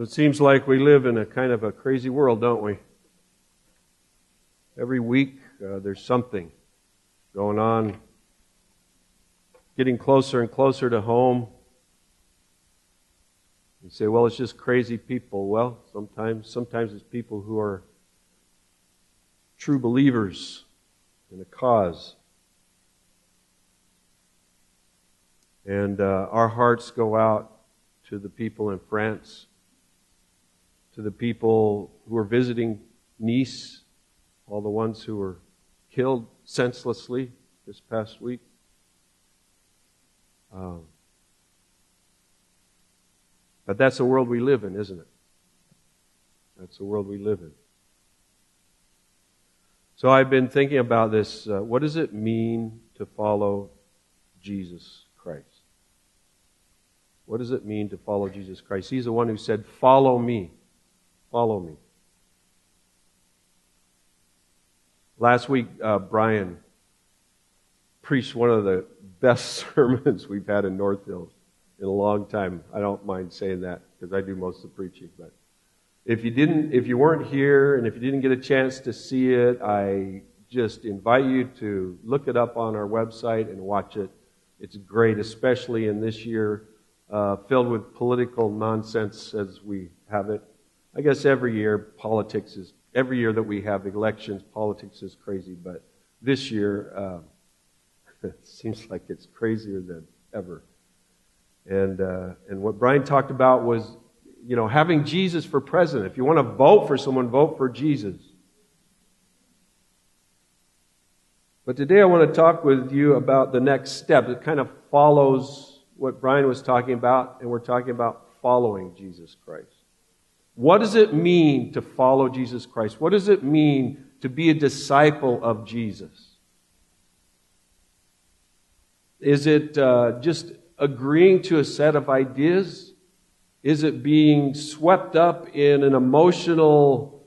It seems like we live in a kind of a crazy world, don't we? Every week there's something going on, getting closer and closer to home. You say, well, it's just crazy people. Well, sometimes it's people who are true believers in a cause. And our hearts go out to the people in France, to the people who are visiting Nice, all the ones who were killed senselessly this past week. But that's the world we live in, isn't it? That's the world we live in. So I've been thinking about this. What does it mean to follow Jesus Christ? What does it mean to follow Jesus Christ? He's the one who said, "Follow me. Follow me." Last week, Brian preached one of the best sermons we've had in North Hills in a long time. I don't mind saying that because I do most of the preaching. But if you weren't here and if you didn't get a chance to see it, I just invite you to look it up on our website and watch it. It's great, especially in this year filled with political nonsense as we have it. I guess every year that we have elections, politics is crazy. But this year, it seems like it's crazier than ever. And what Brian talked about was, having Jesus for president. If you want to vote for someone, vote for Jesus. But today I want to talk with you about the next step. It kind of follows what Brian was talking about, and we're talking about following Jesus Christ. What does it mean to follow Jesus Christ? What does it mean to be a disciple of Jesus? Is it just agreeing to a set of ideas? Is it being swept up in an emotional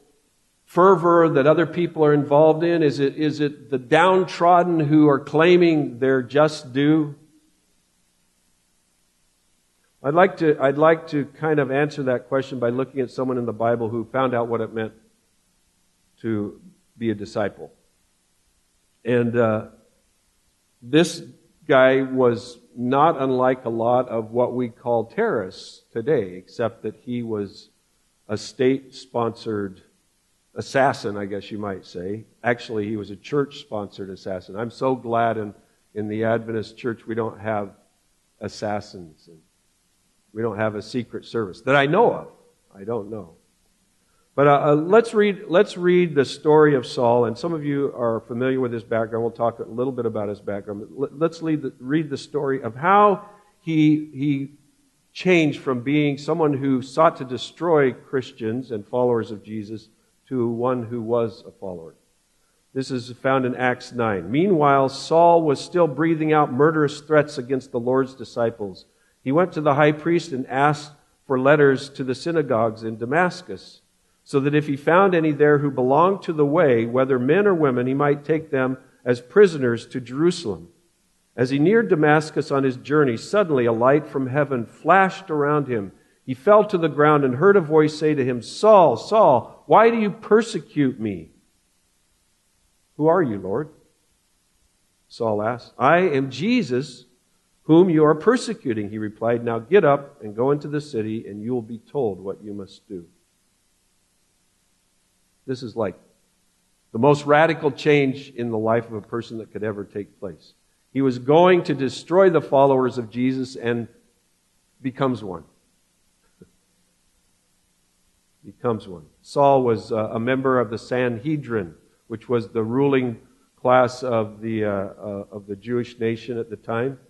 fervor that other people are involved in? Is it the downtrodden who are claiming their just due? I'd like to kind of answer that question by looking at someone in the Bible who found out what it meant to be a disciple. And this guy was not unlike a lot of what we call terrorists today, except that he was a state-sponsored assassin, I guess you might say. Actually, he was a church-sponsored assassin. I'm so glad in the Adventist church we don't have assassins. And we don't have a secret service that I know of. I don't know. But let's read the story of Saul, and some of you are familiar with his background. We'll talk a little bit about his background. Let's read the story of how he changed from being someone who sought to destroy Christians and followers of Jesus to one who was a follower. This is found in Acts 9. Meanwhile, Saul was still breathing out murderous threats against the Lord's disciples. He went to the high priest and asked for letters to the synagogues in Damascus, so that if he found any there who belonged to the way, whether men or women, he might take them as prisoners to Jerusalem. As he neared Damascus on his journey, suddenly a light from heaven flashed around him. He fell to the ground and heard a voice say to him, "Saul, Saul, why do you persecute me?" "Who are you, Lord?" Saul asked. "I am Jesus, whom you are persecuting," he replied. "Now get up and go into the city, and you will be told what you must do." This is like the most radical change in the life of a person that could ever take place. He was going to destroy the followers of Jesus and becomes one. Becomes one. Saul was a member of the Sanhedrin, which was the ruling class of the Jewish nation at the time.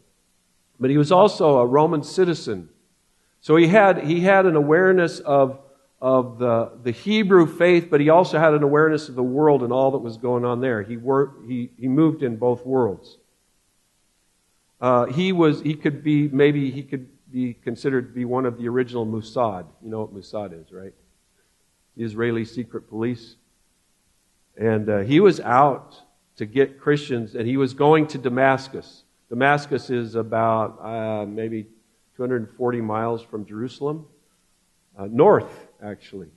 But he was also a Roman citizen. So he had an awareness of the Hebrew faith, but he also had an awareness of the world and all that was going on there. He moved in both worlds. He could be considered to be one of the original Mossad. You know what Mossad is, right? The Israeli secret police. And he was out to get Christians, and he was going to Damascus. Damascus is about maybe 240 miles from Jerusalem. north, actually,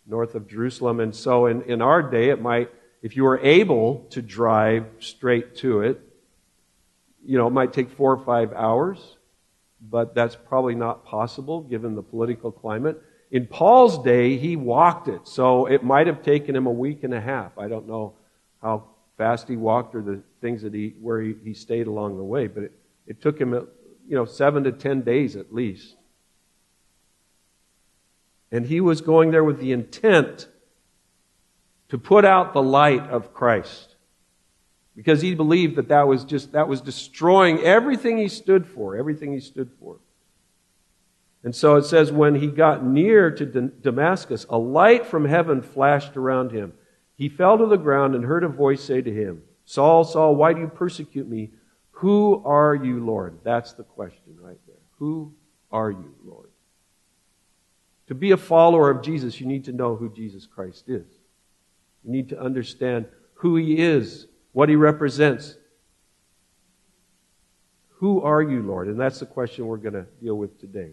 north of Jerusalem. And so in our day, it might, if you were able to drive straight to it, it might take 4 or 5 hours, but that's probably not possible given the political climate. In Paul's day, he walked it, so it might have taken him a week and a half. I don't know how fast he walked or the things that where he stayed along the way, but it took him 7 to 10 days at least. And he was going there with the intent to put out the light of Christ, because he believed that was destroying everything he stood for, And so it says, when he got near to Damascus, a light from heaven flashed around him. He fell to the ground and heard a voice say to him, "Saul, Saul, why do you persecute me? Who are you, Lord?" That's the question right there. Who are you, Lord? To be a follower of Jesus, you need to know who Jesus Christ is. You need to understand who He is, what He represents. Who are you, Lord? And that's the question we're going to deal with today.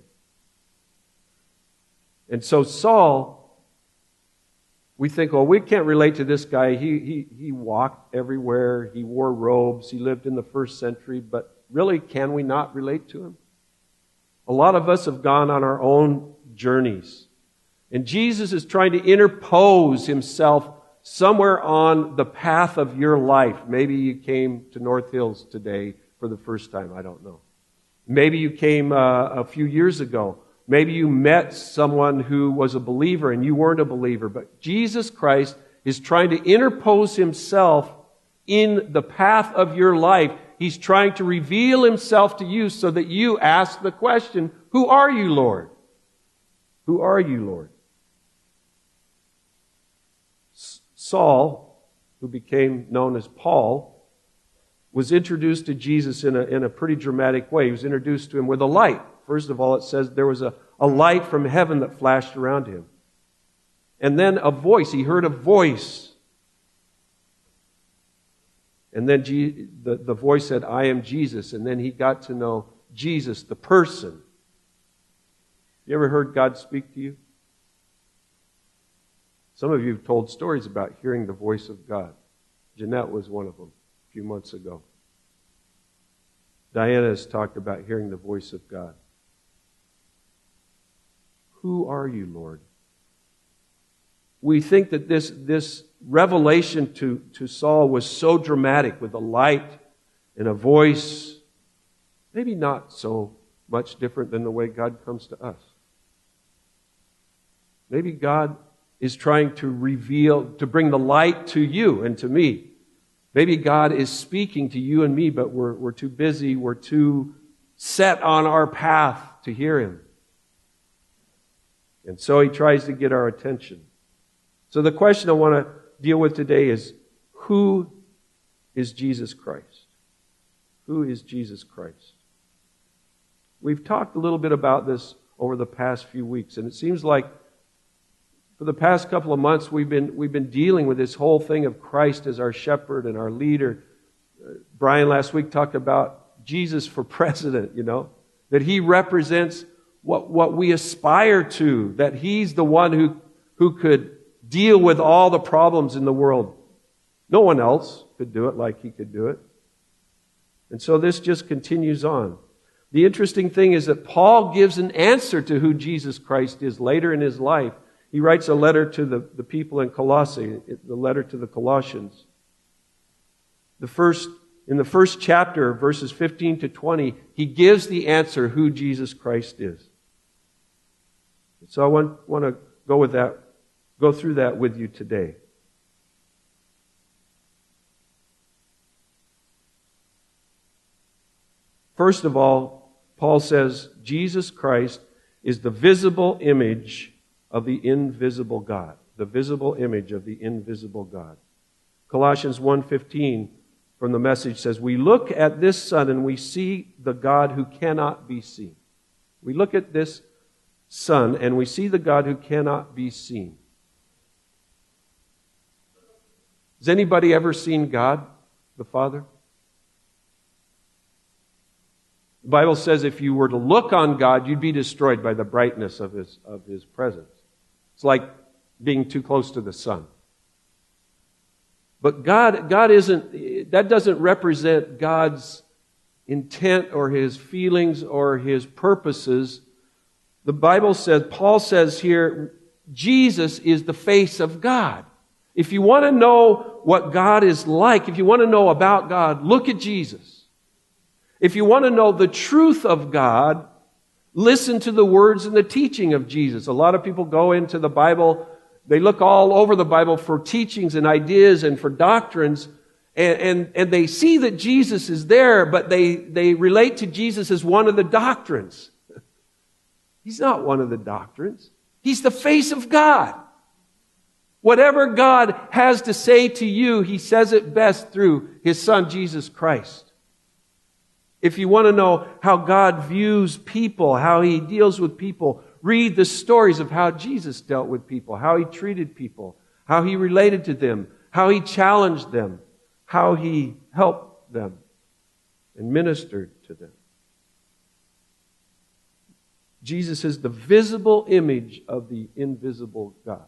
And so Saul, we think, we can't relate to this guy. He walked everywhere. He wore robes. He lived in the first century. But really, can we not relate to him? A lot of us have gone on our own journeys. And Jesus is trying to interpose Himself somewhere on the path of your life. Maybe you came to North Hills today for the first time. I don't know. Maybe you came a few years ago. Maybe you met someone who was a believer and you weren't a believer. But Jesus Christ is trying to interpose Himself in the path of your life. He's trying to reveal Himself to you so that you ask the question, who are you, Lord? Who are you, Lord? Saul, who became known as Paul, was introduced to Jesus in a pretty dramatic way. He was introduced to Him with a light. First of all, it says there was a light from heaven that flashed around him. And then a voice. He heard a voice. And then the voice said, "I am Jesus." And then he got to know Jesus, the person. You ever heard God speak to you? Some of you have told stories about hearing the voice of God. Jeanette was one of them a few months ago. Diana has talked about hearing the voice of God. Who are you, Lord? We think that this revelation to Saul was so dramatic with a light and a voice, maybe not so much different than the way God comes to us. Maybe God is trying to bring the light to you and to me. Maybe God is speaking to you and me, but we're too busy, we're too set on our path to hear Him. And so He tries to get our attention. So the question I want to deal with today is, who is Jesus Christ? Who is Jesus Christ? We've talked a little bit about this over the past few weeks, and it seems like for the past couple of months we've been dealing with this whole thing of Christ as our shepherd and our leader. Brian last week talked about Jesus for president, that He represents what we aspire to, that He's the one who could deal with all the problems in the world. No one else could do it like He could do it. And so this just continues on. The interesting thing is that Paul gives an answer to who Jesus Christ is later in his life. He writes a letter to the people in Colossae, the letter to the Colossians. In the first chapter, verses 15 to 20, he gives the answer who Jesus Christ is. So I want to go through that with you today. First of all, Paul says Jesus Christ is the visible image of the invisible God. The visible image of the invisible God. Colossians 1:15 from the Message says, "We look at this Son and we see the God who cannot be seen." We look at this Son and we see the God who cannot be seen. Has anybody ever seen God, the Father? The Bible says if you were to look on God, you'd be destroyed by the brightness of His presence. It's like being too close to the sun. But God isn't, that doesn't represent God's intent or His feelings or His purposes. The Bible says, Paul says here, Jesus is the face of God. If you want to know what God is like, if you want to know about God, look at Jesus. If you want to know the truth of God, listen to the words and the teaching of Jesus. A lot of people go into the Bible, they look all over the Bible for teachings and ideas and for doctrines, and they see that Jesus is there, but they relate to Jesus as one of the doctrines. He's not one of the doctrines. He's the face of God. Whatever God has to say to you, He says it best through His Son, Jesus Christ. If you want to know how God views people, how He deals with people, read the stories of how Jesus dealt with people, how He treated people, how He related to them, how He challenged them, how He helped them and ministered to them. Jesus is the visible image of the invisible God.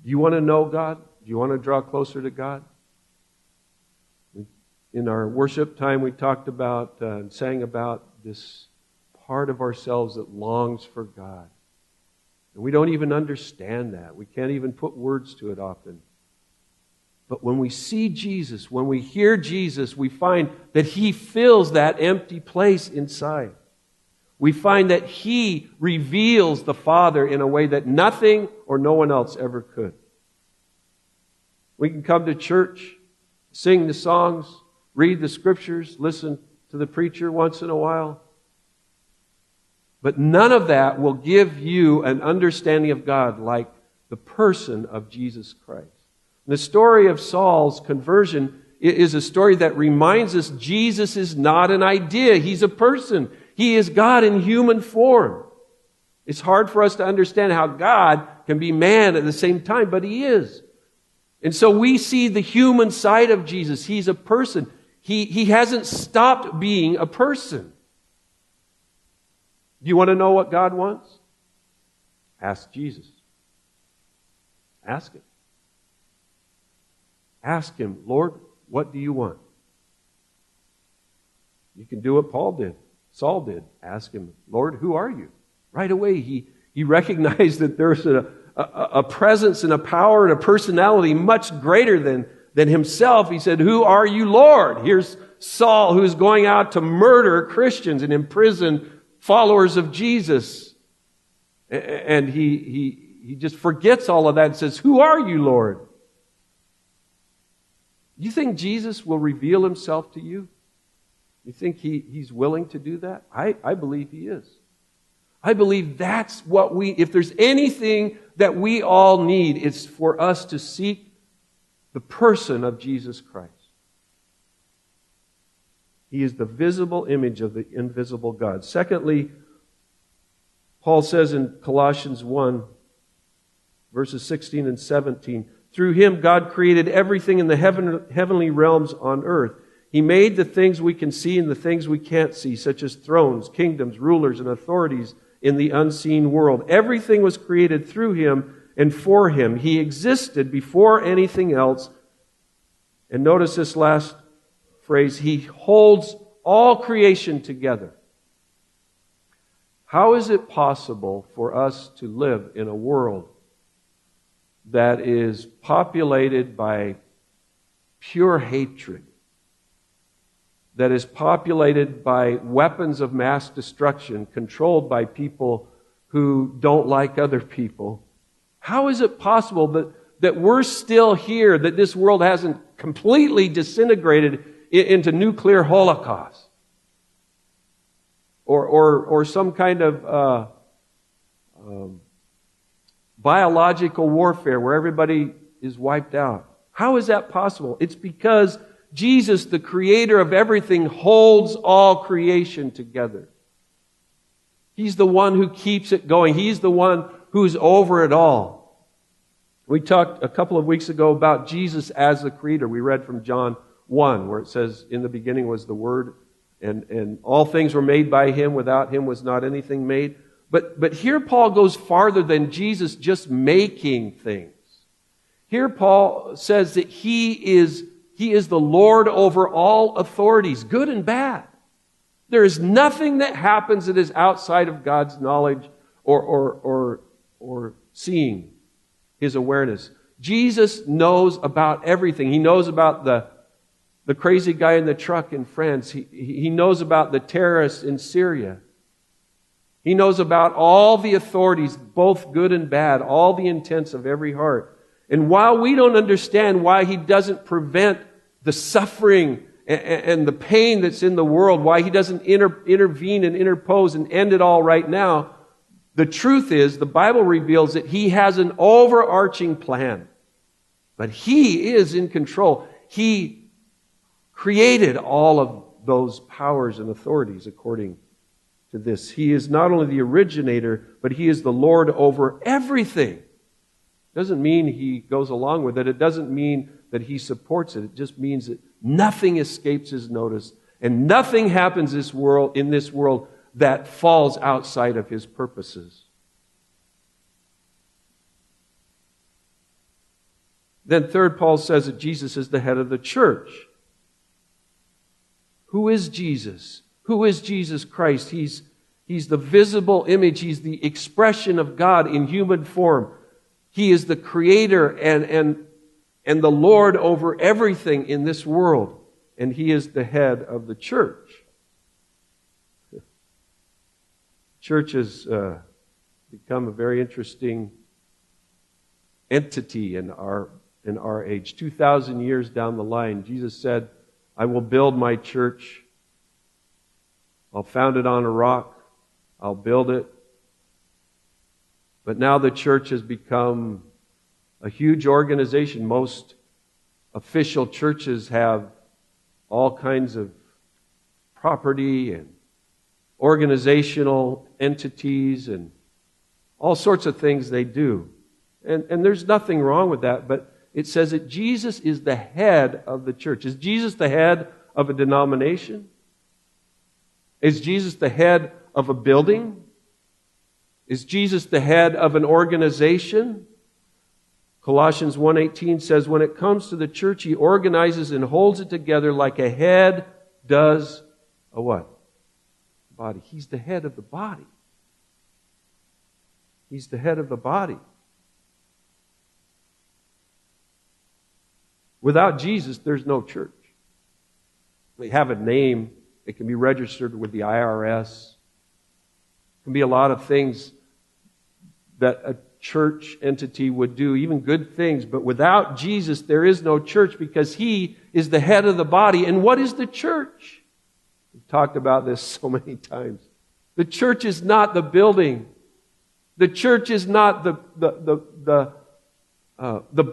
Do you want to know God? Do you want to draw closer to God? In our worship time, we talked about and sang about this part of ourselves that longs for God. And we don't even understand that. We can't even put words to it often. But when we see Jesus, when we hear Jesus, we find that He fills that empty place inside. We find that He reveals the Father in a way that nothing or no one else ever could. We can come to church, sing the songs, read the Scriptures, listen to the preacher once in a while. But none of that will give you an understanding of God like the person of Jesus Christ. The story of Saul's conversion is a story that reminds us Jesus is not an idea. He's a person. He is God in human form. It's hard for us to understand how God can be man at the same time, but He is. And so we see the human side of Jesus. He's a person. He hasn't stopped being a person. Do you want to know what God wants? Ask Jesus. Ask Him. Ask Him, Lord, what do you want? You can do what Paul did. Saul did. Ask him, Lord, who are you? Right away, he recognized that there's a presence and a power and a personality much greater than himself. He said, who are you, Lord? Here's Saul, who's going out to murder Christians and imprison followers of Jesus. And he just forgets all of that and says, who are you, Lord? You think Jesus will reveal Himself to you? You think He's willing to do that? I believe He is. I believe that's what if there's anything that we all need, it's for us to seek the person of Jesus Christ. He is the visible image of the invisible God. Secondly, Paul says in Colossians 1, verses 16 and 17, through Him God created everything in the heavenly realms on earth. He made the things we can see and the things we can't see, such as thrones, kingdoms, rulers, and authorities in the unseen world. Everything was created through Him and for Him. He existed before anything else. And notice this last phrase, He holds all creation together. How is it possible for us to live in a world that is populated by pure hatred, that is populated by weapons of mass destruction, controlled by people who don't like other people? How is it possible that we're still here, that this world hasn't completely disintegrated into nuclear holocaust? Or some kind of biological warfare where everybody is wiped out. How is that possible? It's because Jesus, the creator of everything, holds all creation together. He's the one who keeps it going. He's the one who's over it all. We talked a couple of weeks ago about Jesus as the creator. We read from John 1, where it says, in the beginning was the Word, and all things were made by Him. Without Him was not anything made. But here Paul goes farther than Jesus just making things. Here Paul says that He is the Lord over all authorities, good and bad. There is nothing that happens that is outside of God's knowledge or seeing, His awareness. Jesus knows about everything. He knows about the crazy guy in the truck in France. He knows about the terrorists in Syria. He knows about all the authorities, both good and bad, all the intents of every heart. And while we don't understand why He doesn't prevent the suffering and the pain that's in the world, why He doesn't intervene and interpose and end it all right now, the truth is, the Bible reveals that He has an overarching plan. But He is in control. He created all of those powers and authorities according to this. He is not only the originator, but He is the Lord over everything. Doesn't mean He goes along with it. It doesn't mean that He supports it. It just means that nothing escapes His notice, and nothing happens in this world that falls outside of His purposes. Then third, Paul says that Jesus is the head of the church. Who is Jesus? Who is Jesus Christ? He's the visible image. He's the expression of God in human form. He is the creator and the Lord over everything in this world. And He is the head of the church. Church has become a very interesting entity in our age. 2,000 years down the line, Jesus said, I will build my church. I'll found it on a rock. I'll build it. But now the church has become a huge organization. Most official churches have all kinds of property and organizational entities and all sorts of things they do. And there's nothing wrong with that, but it says that Jesus is the head of the church. Is Jesus the head of a denomination? Is Jesus the head of a building? Is Jesus the head of an organization? Colossians 1:18 says, when it comes to the church, He organizes and holds it together like a head does a what? Body. He's the head of the body. He's the head of the body. Without Jesus, there's no church. They have a name. It can be registered with the IRS. It can be a lot of things that a church entity would do, even good things. But without Jesus, there is no church because He is the head of the body. And what is the church? We've talked about this so many times. The church is not the building. The church is not the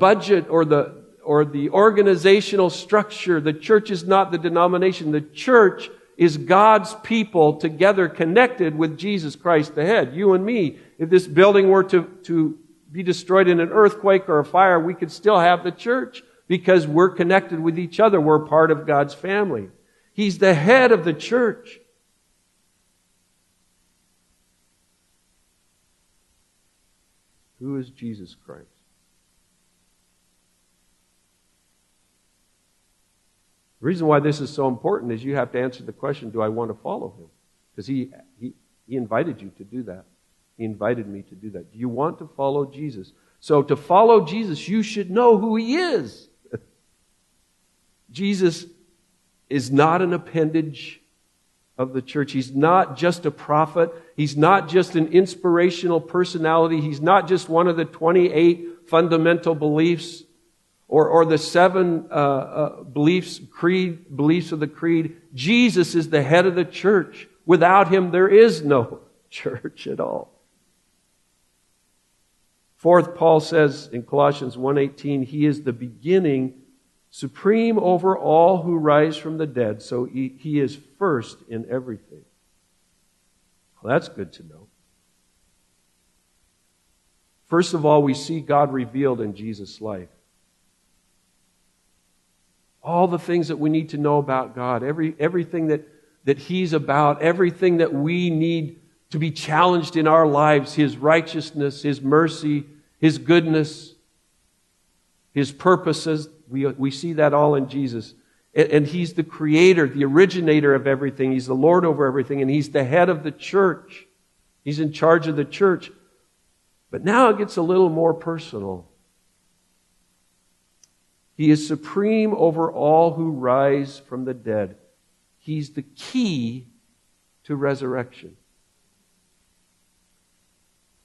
budget or the organizational structure. The church is not the denomination. The church is God's people together connected with Jesus Christ the head. You and me. If this building were to be destroyed in an earthquake or a fire, we could still have the church because we're connected with each other. We're part of God's family. He's the head of the church. Who is Jesus Christ? The reason why this is so important is you have to answer the question, do I want to follow Him? Because He invited you to do that. He invited me to do that. Do you want to follow Jesus? So to follow Jesus, you should know who He is. Jesus is not an appendage of the church. He's not just a prophet. He's not just an inspirational personality. He's not just one of the 28 fundamental beliefs or the 7 beliefs of the creed. Jesus is the head of the church. Without Him, there is no church at all. Fourth, Paul says in Colossians 1:18, He is the beginning, supreme over all who rise from the dead. So He is first in everything. Well, that's good to know. First of all, we see God revealed in Jesus' life. all the things that we need to know about God, everything that He's about, everything that we need to be challenged in our lives, His righteousness, His mercy, His goodness, His purposes. We see that all in Jesus. And He's the creator, the originator of everything. He's the Lord over everything, and He's the head of the church. He's in charge of the church. But now it gets a little more personal. He is supreme over all who rise from the dead. He's the key to resurrection.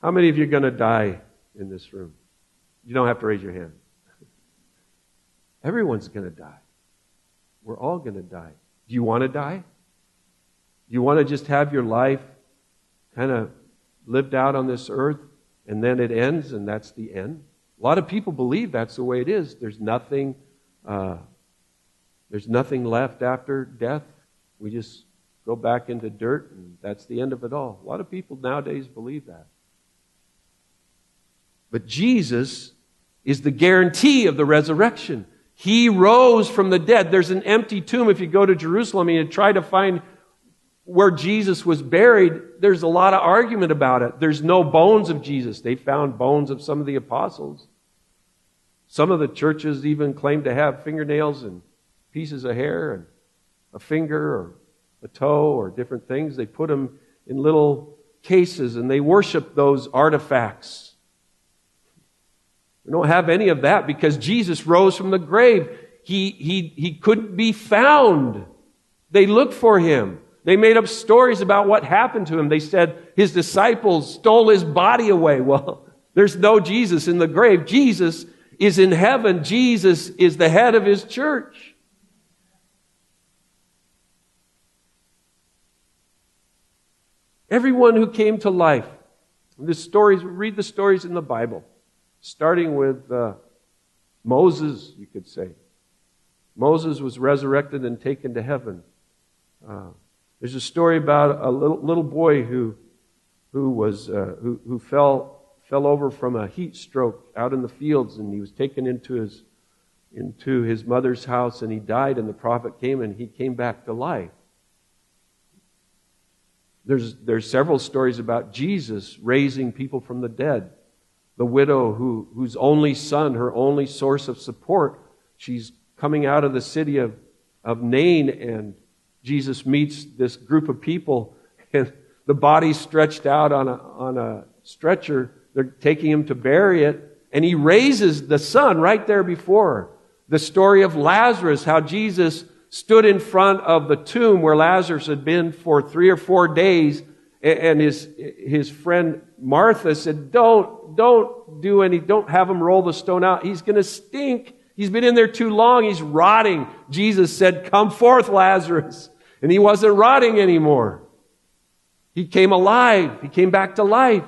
How many of you are going to die in this room? You don't have to raise your hand. Everyone's going to die. We're all going to die. Do you want to die? Do you want to just have your life kind of lived out on this earth and then it ends and that's the end? A lot of people believe that's the way it is. There's nothing left after death. We just go back into dirt and that's the end of it all. A lot of people nowadays believe that. But Jesus is the guarantee of the resurrection. He rose from the dead. There's an empty tomb. If you go to Jerusalem and you try to find where Jesus was buried, there's a lot of argument about it. There's no bones of Jesus. They found bones of some of the apostles. Some of the churches even claim to have fingernails and pieces of hair and a finger or a toe or different things. They put them in little cases and they worship those artifacts. We don't have any of that because Jesus rose from the grave. He couldn't be found. They looked for Him. They made up stories about what happened to Him. They said His disciples stole His body away. Well, there's no Jesus in the grave. Jesus is in heaven. Jesus is the head of His church. Everyone who came to life. Read the stories in the Bible. Starting with Moses, you could say. Moses was resurrected and taken to heaven. There's a story about a little boy who fell over from a heat stroke out in the fields, and he was taken into his mother's house, and he died. And the prophet came, and he came back to life. There's several stories about Jesus raising people from the dead. The widow whose only son, her only source of support, she's coming out of the city of Nain, and Jesus meets this group of people, and the body's stretched out on a stretcher. They're taking him to bury it, and he raises the son right there before her. The story of Lazarus, how Jesus stood in front of the tomb where Lazarus had been for 3 or 4 days, and his friend Martha said, don't have him roll the stone out. He's going to stink. He's been in there too long. He's rotting. Jesus said, come forth, Lazarus. And he wasn't rotting anymore. He came alive. He came back to life.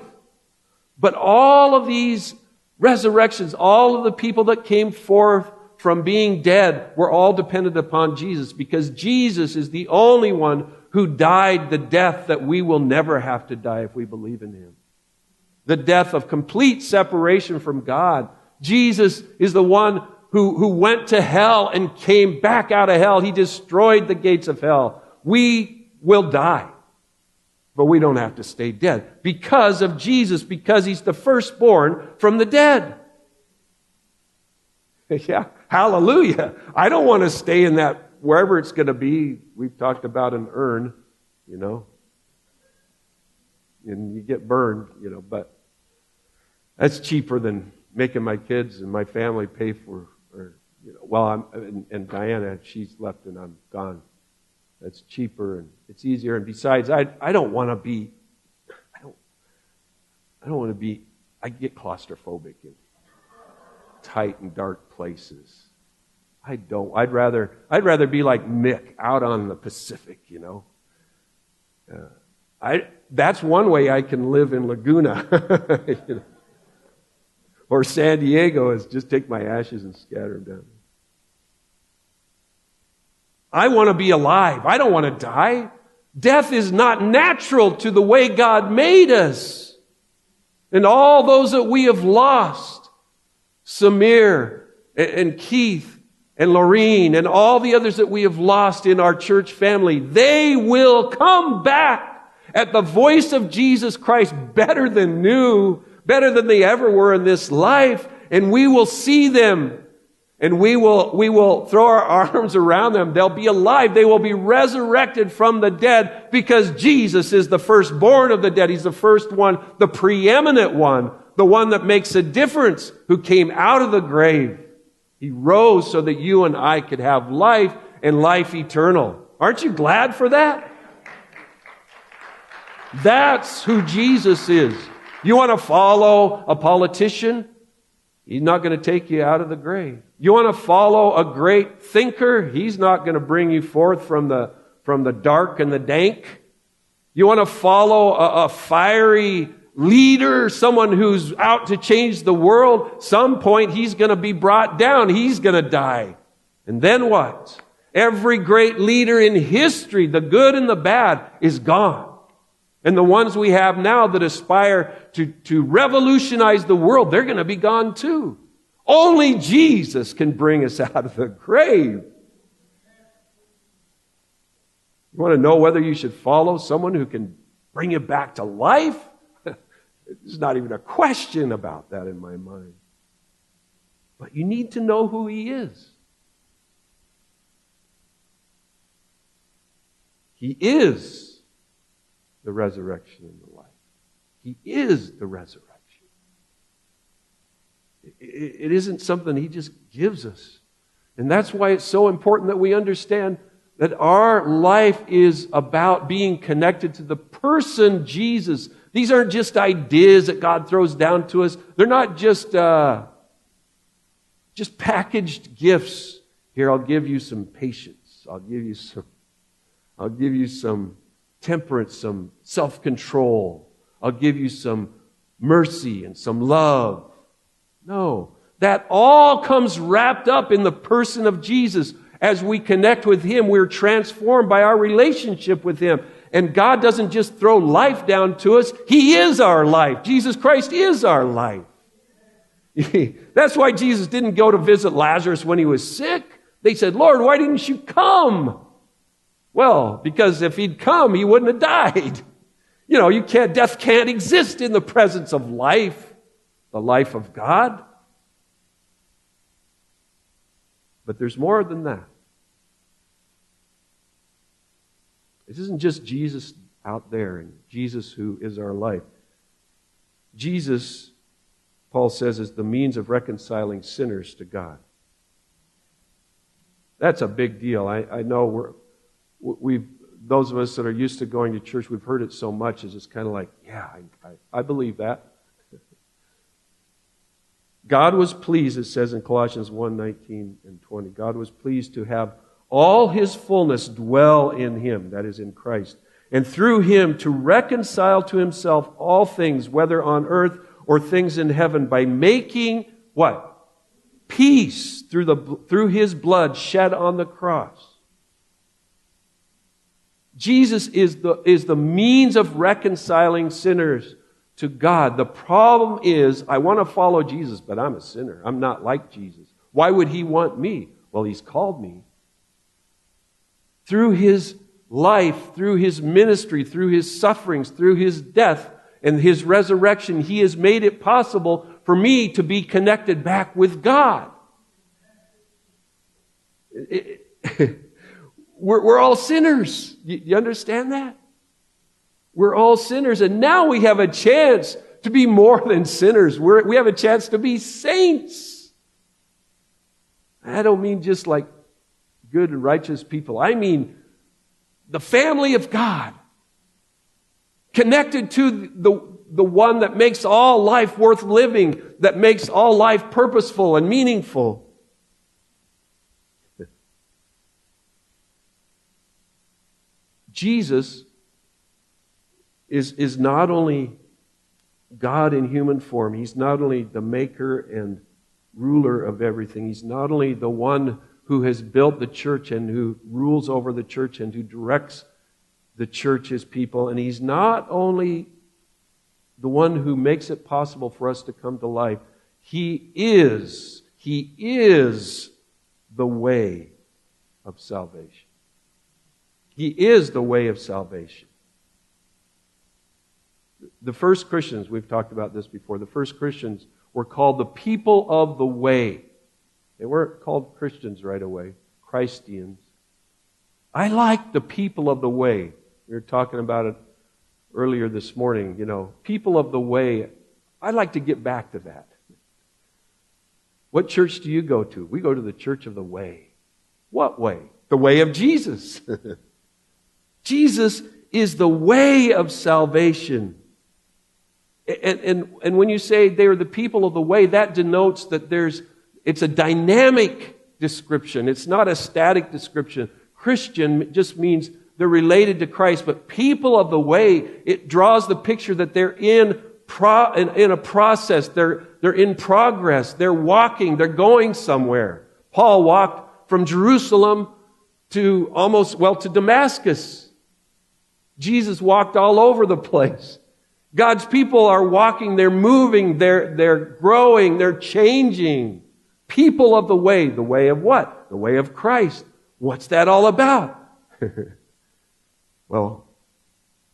But all of these resurrections, all of the people that came forth from being dead were all dependent upon Jesus, because Jesus is the only one who died the death that we will never have to die if we believe in Him. The death of complete separation from God. Jesus is the one who went to hell and came back out of hell. He destroyed the gates of hell. We will die, but we don't have to stay dead because of Jesus, because He's the firstborn from the dead. Yeah, hallelujah. I don't want to stay in that, wherever it's going to be. We've talked about an urn, and you get burned, but that's cheaper than making my kids and my family pay for, and Diana, she's left and I'm gone. That's cheaper and it's easier. And besides, I don't want to be, I get claustrophobic in tight and dark places. I'd rather be like Mick out on the Pacific, That's one way I can live in Laguna. Or San Diego is just take my ashes and scatter them down. I want to be alive. I don't want to die. Death is not natural to the way God made us. And all those that we have lost, Samir and Keith and Lorene and all the others that we have lost in our church family, they will come back at the voice of Jesus Christ better than new, better than they ever were in this life. And we will see them, and we will throw our arms around them. They'll be alive. They will be resurrected from the dead, because Jesus is the firstborn of the dead. He's the first one, the preeminent one, the one that makes a difference, who came out of the grave. He rose so that you and I could have life, and life eternal. Aren't you glad for that? That's who Jesus is. You want to follow a politician? He's not going to take you out of the grave. You want to follow a great thinker? He's not going to bring you forth from the dark and the dank. You want to follow a fiery leader, someone who's out to change the world? Some point he's going to be brought down. He's going to die. And then what? Every great leader in history, the good and the bad, is gone. And the ones we have now that aspire to revolutionize the world, they're going to be gone too. Only Jesus can bring us out of the grave. You want to know whether you should follow someone who can bring you back to life? There's not even a question about that in my mind. But you need to know who He is. He is the resurrection and the life. He is the resurrection. It isn't something He just gives us. And that's why it's so important that we understand that our life is about being connected to the person Jesus. These aren't just ideas that God throws down to us. They're not just packaged gifts. Here, I'll give you some patience. I'll give you some temperance, some self-control. I'll give you some mercy and some love. No, that all comes wrapped up in the person of Jesus. As we connect with Him, we're transformed by our relationship with Him. And God doesn't just throw life down to us. He is our life. Jesus Christ is our life. That's why Jesus didn't go to visit Lazarus when he was sick. They said, Lord, why didn't you come? Well, because if He'd come, he wouldn't have died. Death can't exist in the presence of life, the life of God. But there's more than that. It isn't just Jesus out there and Jesus who is our life. Jesus, Paul says, is the means of reconciling sinners to God. That's a big deal. I know those of us that are used to going to church, we've heard it so much, it's just kind of like, yeah, I believe that. God was pleased, it says in Colossians 1:19 and 20, God was pleased to have all His fullness dwell in Him, that is in Christ, and through Him to reconcile to Himself all things, whether on earth or things in heaven, by making what? Peace through His blood shed on the cross. Jesus is the means of reconciling sinners to God. The problem is, I want to follow Jesus, but I'm a sinner. I'm not like Jesus. Why would He want me? Well, He's called me. Through His life, through His ministry, through His sufferings, through His death and His resurrection, He has made it possible for me to be connected back with God. We're all sinners. You understand that? We're all sinners, and now we have a chance to be more than sinners. We have a chance to be saints. I don't mean just like good and righteous people. I mean the family of God, connected to the one that makes all life worth living, that makes all life purposeful and meaningful. Jesus is not only God in human form. He's not only the maker and ruler of everything. He's not only the one who has built the church and who rules over the church and who directs the church, His people. And He's not only the one who makes it possible for us to come to life. He is the way of salvation. He is the way of salvation. The first Christians, we've talked about this before, the first Christians were called the people of the way. They weren't called Christians right away, Christians. I like the people of the way. We were talking about it earlier this morning, people of the way. I'd like to get back to that. What church do you go to? We go to the church of the way. What way? The way of Jesus. Jesus is the way of salvation. And when you say they are the people of the way, that denotes that it's a dynamic description. It's not a static description. Christian just means they're related to Christ, but people of the way, it draws the picture that they're in a process. They're in progress. They're walking. They're going somewhere. Paul walked from Jerusalem to Damascus. Jesus walked all over the place. God's people are walking, they're moving, they're growing, they're changing. People of the way of what? The way of Christ. What's that all about? Well,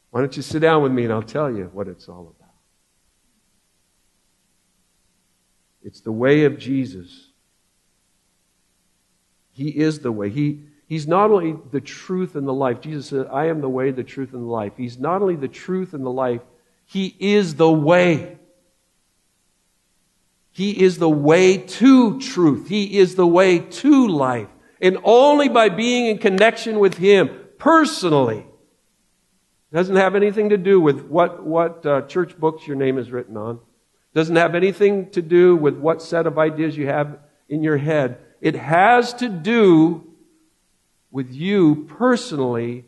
why don't you sit down with me and I'll tell you what it's all about. It's the way of Jesus. He is the way. He's not only the truth and the life. Jesus said, I am the way, the truth, and the life. He's not only the truth and the life, He is the way. He is the way to truth. He is the way to life. And only by being in connection with Him personally. It doesn't have anything to do with what church books your name is written on. It doesn't have anything to do with what set of ideas you have in your head. It has to do with you personally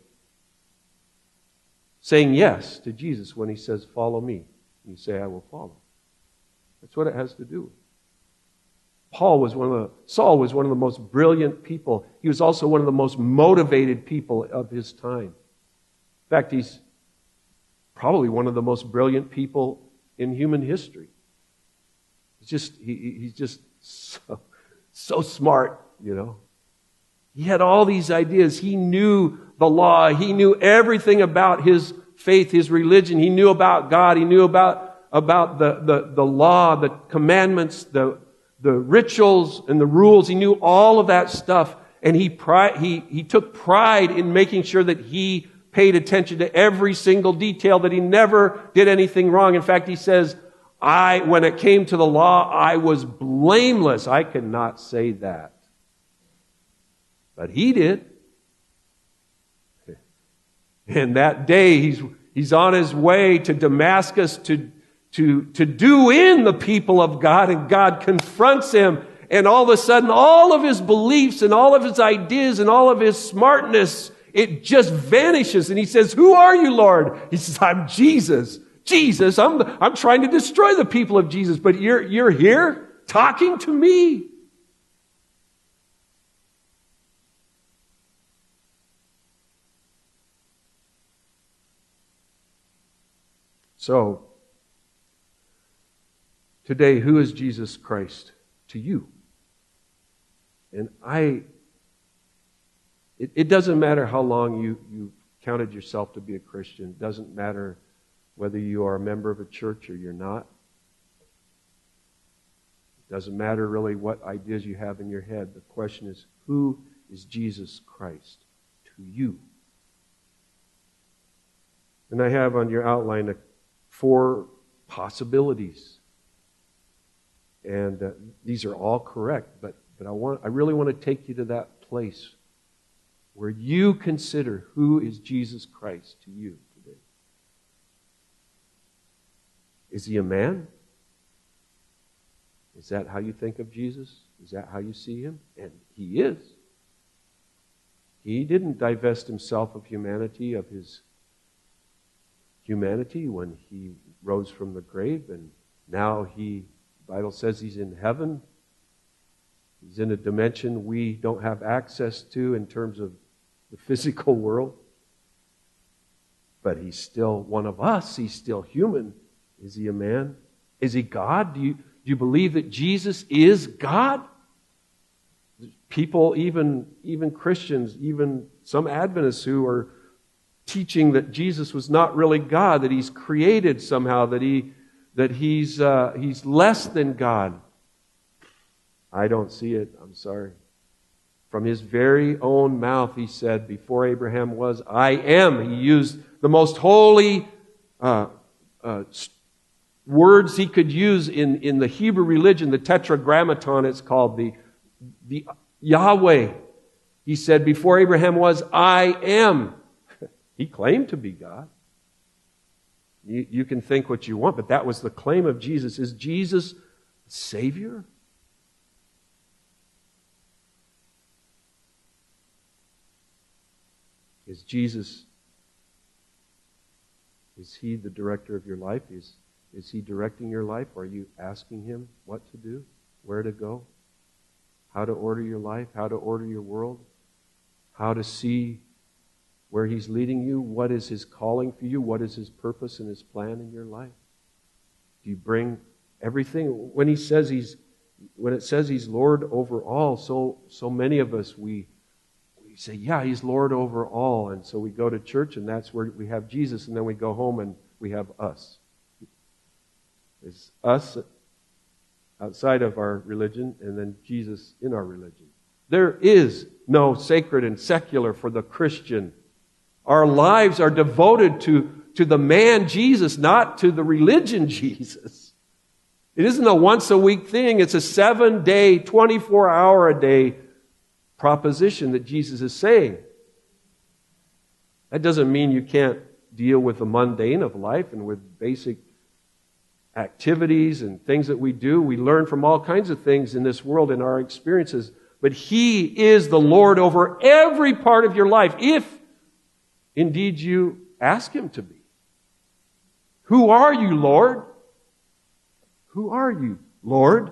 saying yes to Jesus when He says, follow me. You say, I will follow. That's what it has to do with. Saul was one of the most brilliant people. He was also one of the most motivated people of his time. In fact, he's probably one of the most brilliant people in human history. He's just so smart, He had all these ideas. He knew the law. He knew everything about his faith, his religion. He knew about God. He knew about the law, the commandments, the rituals and the rules. He knew all of that stuff. And he took pride in making sure that he paid attention to every single detail, that he never did anything wrong. In fact, he says, when it came to the law, I was blameless. I could not say that. But he did. And that day, he's on his way to Damascus to do in the people of God, and God confronts him, and all of a sudden, all of his beliefs and all of his ideas and all of his smartness, it just vanishes. And he says, who are you, Lord? He says, I'm Jesus. Jesus, I'm trying to destroy the people of Jesus, but you're here talking to me. So, today, who is Jesus Christ to you? And it doesn't matter how long you counted yourself to be a Christian. It doesn't matter whether you are a member of a church or you're not. It doesn't matter really what ideas you have in your head. The question is, who is Jesus Christ to you? And I have on your outline 4 possibilities. And these are all correct, but I really want to take you to that place where you consider who is Jesus Christ to you today. Is He a man? Is that how you think of Jesus? Is that how you see Him? And He is. He didn't divest Himself of humanity, of His humanity when He rose from the grave, and now the Bible says He's in heaven. He's in a dimension we don't have access to in terms of the physical world. But He's still one of us. He's still human. Is He a man? Is He God? Do you believe that Jesus is God? people, even Christians, even some Adventists who are teaching that Jesus was not really God, that He's created somehow, that He's less than God. I don't see it. I'm sorry. From His very own mouth, He said, before Abraham was, I am. He used the most holy words He could use in the Hebrew religion, the Tetragrammaton it's called, the Yahweh. He said, before Abraham was, I am. He claimed to be God. You can think what you want, but that was the claim of Jesus. Is Jesus Savior? Is Jesus, is He the director of your life? Is He directing your life? Are you asking Him what to do, where to go, how to order your life, how to order your world, how to see where He's leading you? What is His calling for you? What is His purpose and His plan in your life? Do you bring everything? When it says He's Lord over all, so many of us, we say, yeah, He's Lord over all. And so we go to church and that's where we have Jesus, and then we go home and we have us. It's us outside of our religion and then Jesus in our religion. There is no sacred and secular for the Christian. Our lives are devoted to the man Jesus, not to the religion Jesus. It isn't a once-a-week thing. It's a 7-day, 24-hour-a-day proposition that Jesus is saying. That doesn't mean you can't deal with the mundane of life and with basic activities and things that we do. We learn from all kinds of things in this world in our experiences. But He is the Lord over every part of your life, if indeed you ask Him to be. Who are you, Lord? Who are you, Lord?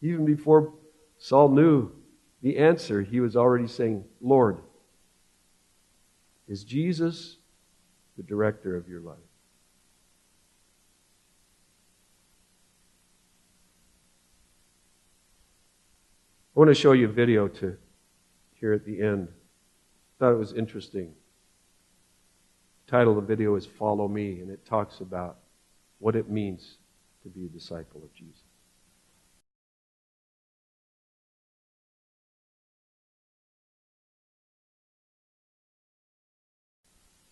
Even before Saul knew the answer, he was already saying, Lord. Is Jesus the director of your life? I want to show you a video here at the end. I thought it was interesting. The title of the video is Follow Me, and it talks about what it means to be a disciple of Jesus.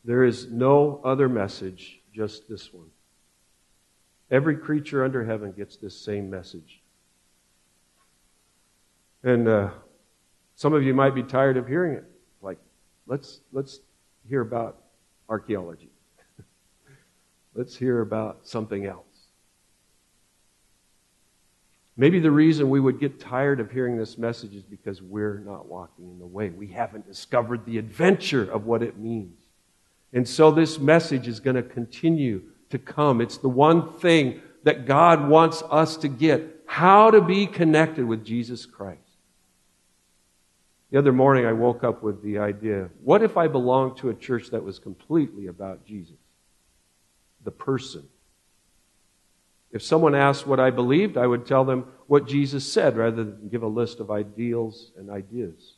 There is no other message, just this one. Every creature under heaven gets this same message. And some of you might be tired of hearing it. Like, let's hear about archaeology. Let's hear about something else. Maybe the reason we would get tired of hearing this message is because we're not walking in the way. We haven't discovered the adventure of what it means. And so this message is going to continue to come. It's the one thing that God wants us to get. How to be connected with Jesus Christ. The other morning I woke up with the idea, what if I belonged to a church that was completely about Jesus? The person. If someone asked what I believed, I would tell them what Jesus said rather than give a list of ideals and ideas.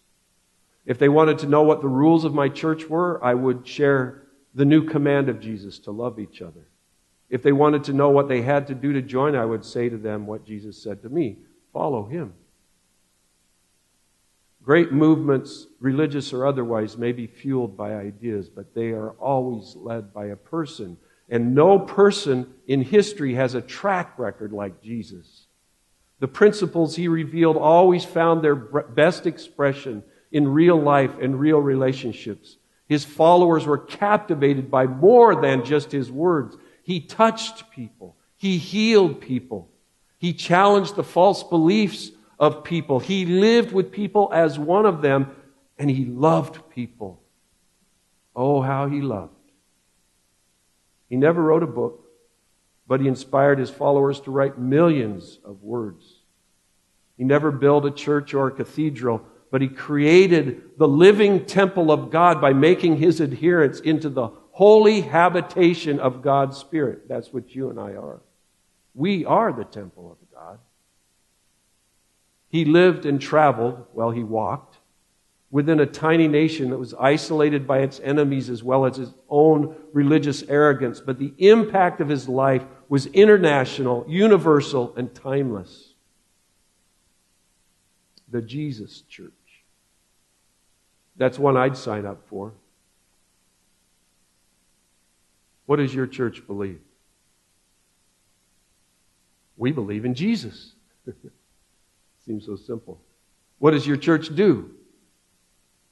If they wanted to know what the rules of my church were, I would share the new command of Jesus to love each other. If they wanted to know what they had to do to join, I would say to them what Jesus said to me, follow Him. Great movements, religious or otherwise, may be fueled by ideas, but they are always led by a person. And no person in history has a track record like Jesus. The principles He revealed always found their best expression in real life and real relationships. His followers were captivated by more than just His words. He touched people. He healed people. He challenged the false beliefs of people. He lived with people as one of them, and He loved people. Oh, how He loved. He never wrote a book, but He inspired His followers to write millions of words. He never built a church or a cathedral, but He created the living temple of God by making His adherents into the holy habitation of God's Spirit. That's what you and I are. We are the temple of God. He lived and traveled, well, he walked, within a tiny nation that was isolated by its enemies as well as his own religious arrogance. But the impact of his life was international, universal, and timeless. The Jesus Church. That's one I'd sign up for. What does your church believe? We believe in Jesus. Seems so simple. What does your church do?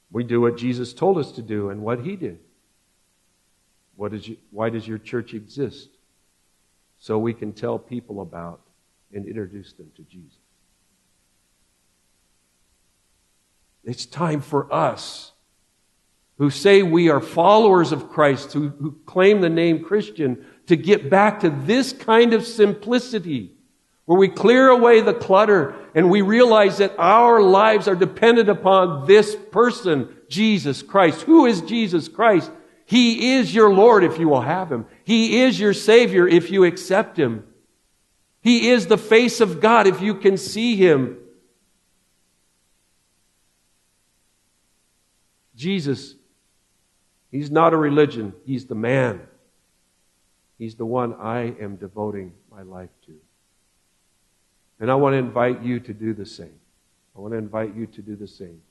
We do what Jesus told us to do and what He did. Why does your church exist? So we can tell people about and introduce them to Jesus. It's time for us who say we are followers of Christ, who claim the name Christian, to get back to this kind of simplicity, where we clear away the clutter and we realize that our lives are dependent upon this person, Jesus Christ. Who is Jesus Christ? He is your Lord if you will have Him. He is your Savior if you accept Him. He is the face of God if you can see Him. Jesus, He's not a religion. He's the man. He's the one I am devoting my life to. And I want to invite you to do the same. I want to invite you to do the same.